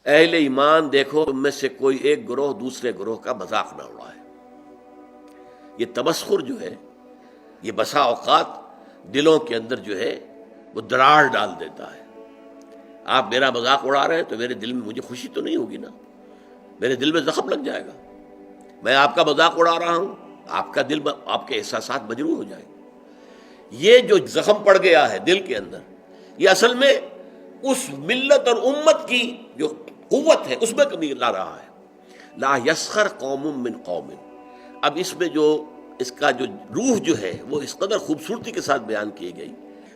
اہل ایمان دیکھو تم میں سے کوئی ایک گروہ دوسرے گروہ کا مذاق نہ اڑائے۔ یہ تمسخر جو ہے یہ بسا اوقات دلوں کے اندر جو ہے وہ دراڑ ڈال دیتا ہے۔ آپ میرا مذاق اڑا رہے ہیں تو میرے دل میں مجھے خوشی تو نہیں ہوگی نا، میرے دل میں زخم لگ جائے گا۔ میں آپ کا مذاق اڑا رہا ہوں، آپ کا دل، آپ کے احساسات مجروح ہو جائیں گے۔ یہ جو زخم پڑ گیا ہے دل کے اندر، یہ اصل میں اس ملت اور امت کی جو قوت ہے اس میں کمی لا رہا ہے۔ لا یسخر قوم من قوم، اب اس میں جو اس کا جو روح جو ہے وہ اس قدر خوبصورتی کے ساتھ بیان کی گئی۔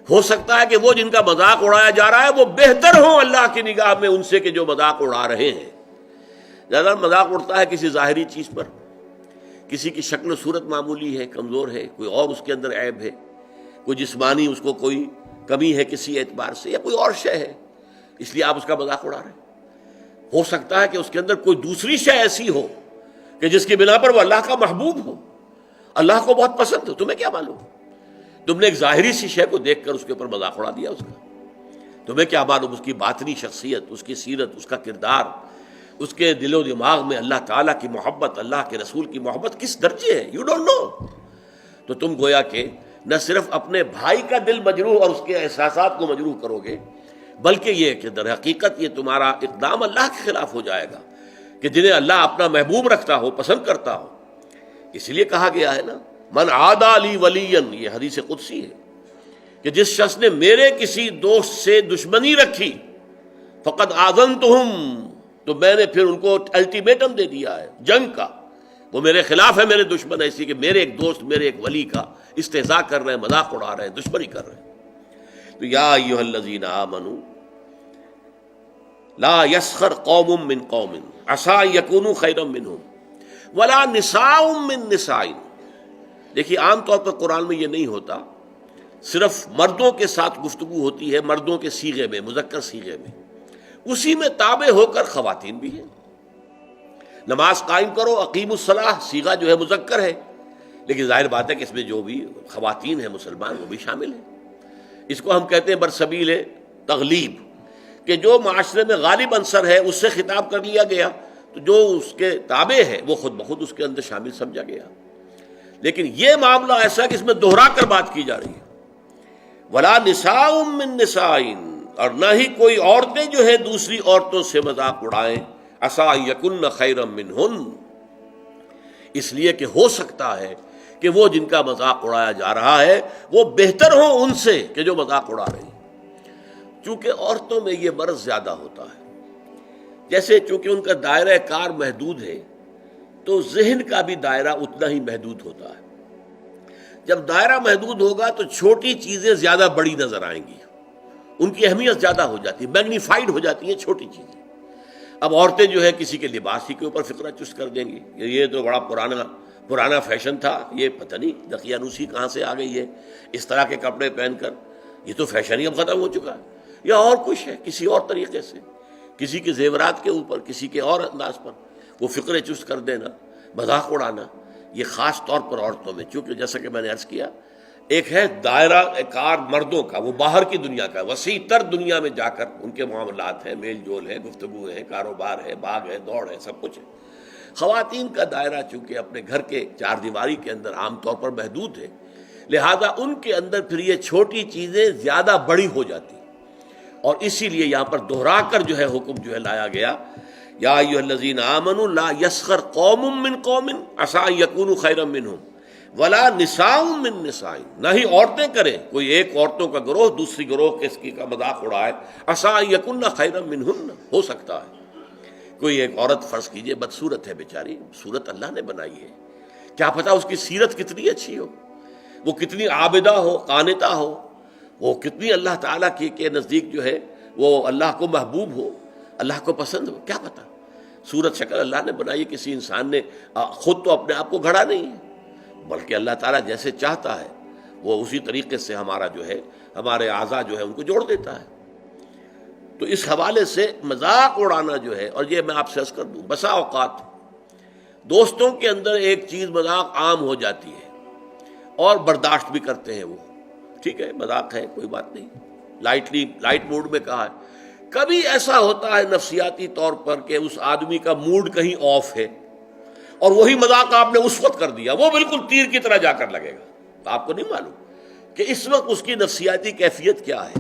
ہو سکتا ہے کہ وہ جن کا مذاق اڑایا جا رہا ہے وہ بہتر ہوں اللہ کی نگاہ میں ان سے کہ جو مذاق اڑا رہے ہیں۔ زیادہ مذاق اڑتا ہے کسی ظاہری چیز پر، کسی کی شکل و صورت معمولی ہے، کمزور ہے، کوئی اور اس کے اندر عیب ہے، کوئی جسمانی اس کو کوئی کمی ہے کسی اعتبار سے، یا کوئی اور شے ہے، اس لیے آپ اس کا مذاق اڑا رہے ہیں۔ ہو سکتا ہے کہ اس کے اندر کوئی دوسری شے ایسی ہو کہ جس کی بنا پر وہ اللہ کا محبوب ہو، اللہ کو بہت پسند ہو، تمہیں کیا معلوم؟ تم نے ایک ظاہری سی شے کو دیکھ کر اس کے اوپر مذاق اڑا دیا اس کا، تمہیں کیا معلوم اس کی باطنی شخصیت، اس کی سیرت، اس کا کردار، اس کے دل و دماغ میں اللہ تعالیٰ کی محبت، اللہ کے رسول کی محبت کس درجے ہے، یو ڈونٹ نو۔ تو تم گویا کہ نہ صرف اپنے بھائی کا دل مجروح اور اس کے احساسات کو مجروح کرو گے، بلکہ یہ کہ در حقیقت یہ تمہارا اقدام اللہ کے خلاف ہو جائے گا کہ جنہیں اللہ اپنا محبوب رکھتا ہو، پسند کرتا ہو۔ اس لیے کہا گیا ہے نا، من عادی لی ولیا، یہ حدیث قدسی ہے کہ جس شخص نے میرے کسی دوست سے دشمنی رکھی فقد آذنتہم، تو میں نے پھر ان کو الٹیمیٹم دے دیا ہے جنگ کا، وہ میرے خلاف ہے، میرے دشمن ہے، اسی کہ میرے ایک دوست، میرے ایک ولی کا استہزاء کر رہے ہیں، مذاق اڑا رہے ہیں، دشمنی کر رہے ہیں۔ تو یا ایھا الذین آمنوا لا یسخر قوم من قوم عسى ان یکونوا خیرا منهم ولا نساء من نساء۔ دیکھیے عام طور پر قرآن میں یہ نہیں ہوتا، صرف مردوں کے ساتھ گفتگو ہوتی ہے، مردوں کے صیغے میں، مذکر صیغے میں، اسی میں تابع ہو کر خواتین بھی ہیں۔ نماز قائم کرو، اقیم الصلاح، صیغہ جو ہے مذکر ہے، لیکن ظاہر بات ہے کہ اس میں جو بھی خواتین ہیں مسلمان وہ بھی شامل ہیں۔ اس کو ہم کہتے ہیں برسبیل تغلیب، کہ جو معاشرے میں غالب عنصر ہے اس سے خطاب کر لیا گیا، تو جو اس کے تابع ہے وہ خود بخود اس کے اندر شامل سمجھا گیا۔ لیکن یہ معاملہ ایسا کہ اس میں دوہرا کر بات کی جا رہی ہے، ولا نساء من نساء، اور نہ ہی کوئی عورتیں جو ہے دوسری عورتوں سے مذاق اڑائیں، عسى ان یکن خیرا منہن، اس لیے کہ ہو سکتا ہے کہ وہ جن کا مذاق اڑایا جا رہا ہے وہ بہتر ہوں ان سے کہ جو مذاق اڑا رہے ہیں۔ چونکہ عورتوں میں یہ مرض زیادہ ہوتا ہے، جیسے چونکہ ان کا دائرہ کار محدود ہے تو ذہن کا بھی دائرہ اتنا ہی محدود ہوتا ہے۔ جب دائرہ محدود ہوگا تو چھوٹی چیزیں زیادہ بڑی نظر آئیں گی، ان کی اہمیت زیادہ ہو جاتی ہے، میگنیفائڈ ہو جاتی ہیں چھوٹی چیزیں۔ اب عورتیں جو ہے کسی کے لباس ہی کے اوپر فقرہ چست کر دیں گی، یہ تو بڑا پرانا فیشن تھا، یہ پتہ نہیں دقیانوسی کہاں سے آ گئی ہے، اس طرح کے کپڑے پہن کر، یہ تو فیشن ہی اب ختم ہو چکا ہے، یا اور کچھ ہے، کسی اور طریقے سے، کسی کے زیورات کے اوپر، کسی کے اور انداز پر وہ فقرے چست کر دینا، مذاق اڑانا، یہ خاص طور پر عورتوں میں، چونکہ جیسا کہ میں نے عرض کیا، ایک ہے دائرہ کار مردوں کا، وہ باہر کی دنیا کا، وسیع تر دنیا میں جا کر ان کے معاملات ہیں، میل جول ہے، گفتگو ہے، کاروبار ہے، باغ ہے، دوڑ ہے، سب کچھ ہے۔ خواتین کا دائرہ چونکہ اپنے گھر کے چار دیواری کے اندر عام طور پر محدود ہے، لہذا ان کے اندر پھر یہ چھوٹی چیزیں زیادہ بڑی ہو جاتی، اور اسی لیے یہاں پر دوہرا کر جو ہے حکم جو ہے لایا گیا، یا ایھا الذین آمنوا لا یسخر قوم من قوم عسى ان یکونوا خیرا منہم ولا نساء من نساء، نہ ہی عورتیں کریں، کوئی ایک عورتوں کا گروہ دوسری گروہ کے کا مذاق اڑائے، عسى ان یکن خیرا منہن، ہو سکتا ہے کوئی ایک عورت فرض کیجئے بدصورت ہے بیچاری، صورت اللہ نے بنائی ہے، کیا پتہ اس کی سیرت کتنی اچھی ہو، وہ کتنی عابدہ ہو، قانتہ ہو، وہ کتنی اللہ تعالیٰ کے نزدیک جو ہے وہ اللہ کو محبوب ہو، اللہ کو پسند ہو، کیا پتہ۔ صورت شکل اللہ نے بنائی، کسی انسان نے خود تو اپنے آپ کو گھڑا نہیں ہے، بلکہ اللہ تعالیٰ جیسے چاہتا ہے وہ اسی طریقے سے ہمارا جو ہے، ہمارے اعضاء جو ہے ان کو جوڑ دیتا ہے۔ تو اس حوالے سے مذاق اڑانا جو ہے، اور یہ میں آپ سے عرض کر دوں، بسا اوقات دوستوں کے اندر ایک چیز مذاق عام ہو جاتی ہے اور برداشت بھی کرتے ہیں، وہ ٹھیک ہے مذاق ہے، کوئی بات نہیں، لائٹ موڈ میں کہا ہے، کبھی ایسا ہوتا ہے نفسیاتی طور پر کہ اس آدمی کا موڈ کہیں آف ہے اور وہی مذاق آپ نے اس وقت کر دیا، وہ بالکل تیر کی طرح جا کر لگے گا، تو آپ کو نہیں معلوم کہ اس وقت اس کی نفسیاتی کیفیت کیا ہے،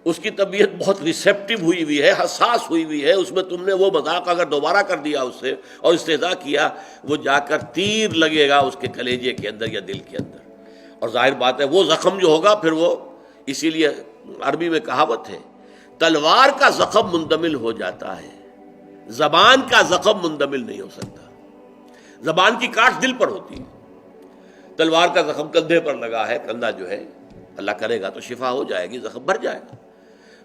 اس کی طبیعت بہت ریسیپٹیو ہوئی ہوئی ہے، حساس ہوئی ہوئی ہے، اس میں تم نے وہ مذاق اگر دوبارہ کر دیا اس سے اور استہزاء کیا، وہ جا کر تیر لگے گا اس کے کلیجے کے اندر یا دل کے اندر، اور ظاہر بات ہے وہ زخم جو ہوگا پھر وہ، اسی لیے عربی میں کہاوت ہے تلوار کا زخم مندمل ہو جاتا ہے، زبان کا زخم مندمل نہیں ہو سکتا۔ زبان کی کاٹ دل پر ہوتی ہے، تلوار کا زخم کندھے پر لگا ہے، کندھا جو ہے اللہ کرے گا تو شفا ہو جائے گی، زخم بھر جائے گا،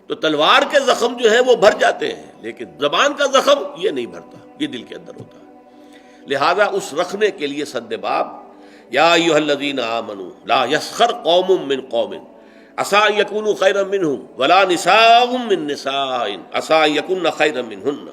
تو تلوار کے زخم جو ہے وہ بھر جاتے ہیں، لیکن زبان کا زخم یہ نہیں بھرتا، یہ دل کے اندر ہوتا ہے۔ لہذا اس رکھنے کے لیے سد باب یا ایھا الذین آمنوا لا یسخر قوم من قوم عسیٰ ان یکونوا خیرا منہم ولا نساء من نساء عسیٰ ان یکن خیرا منہن،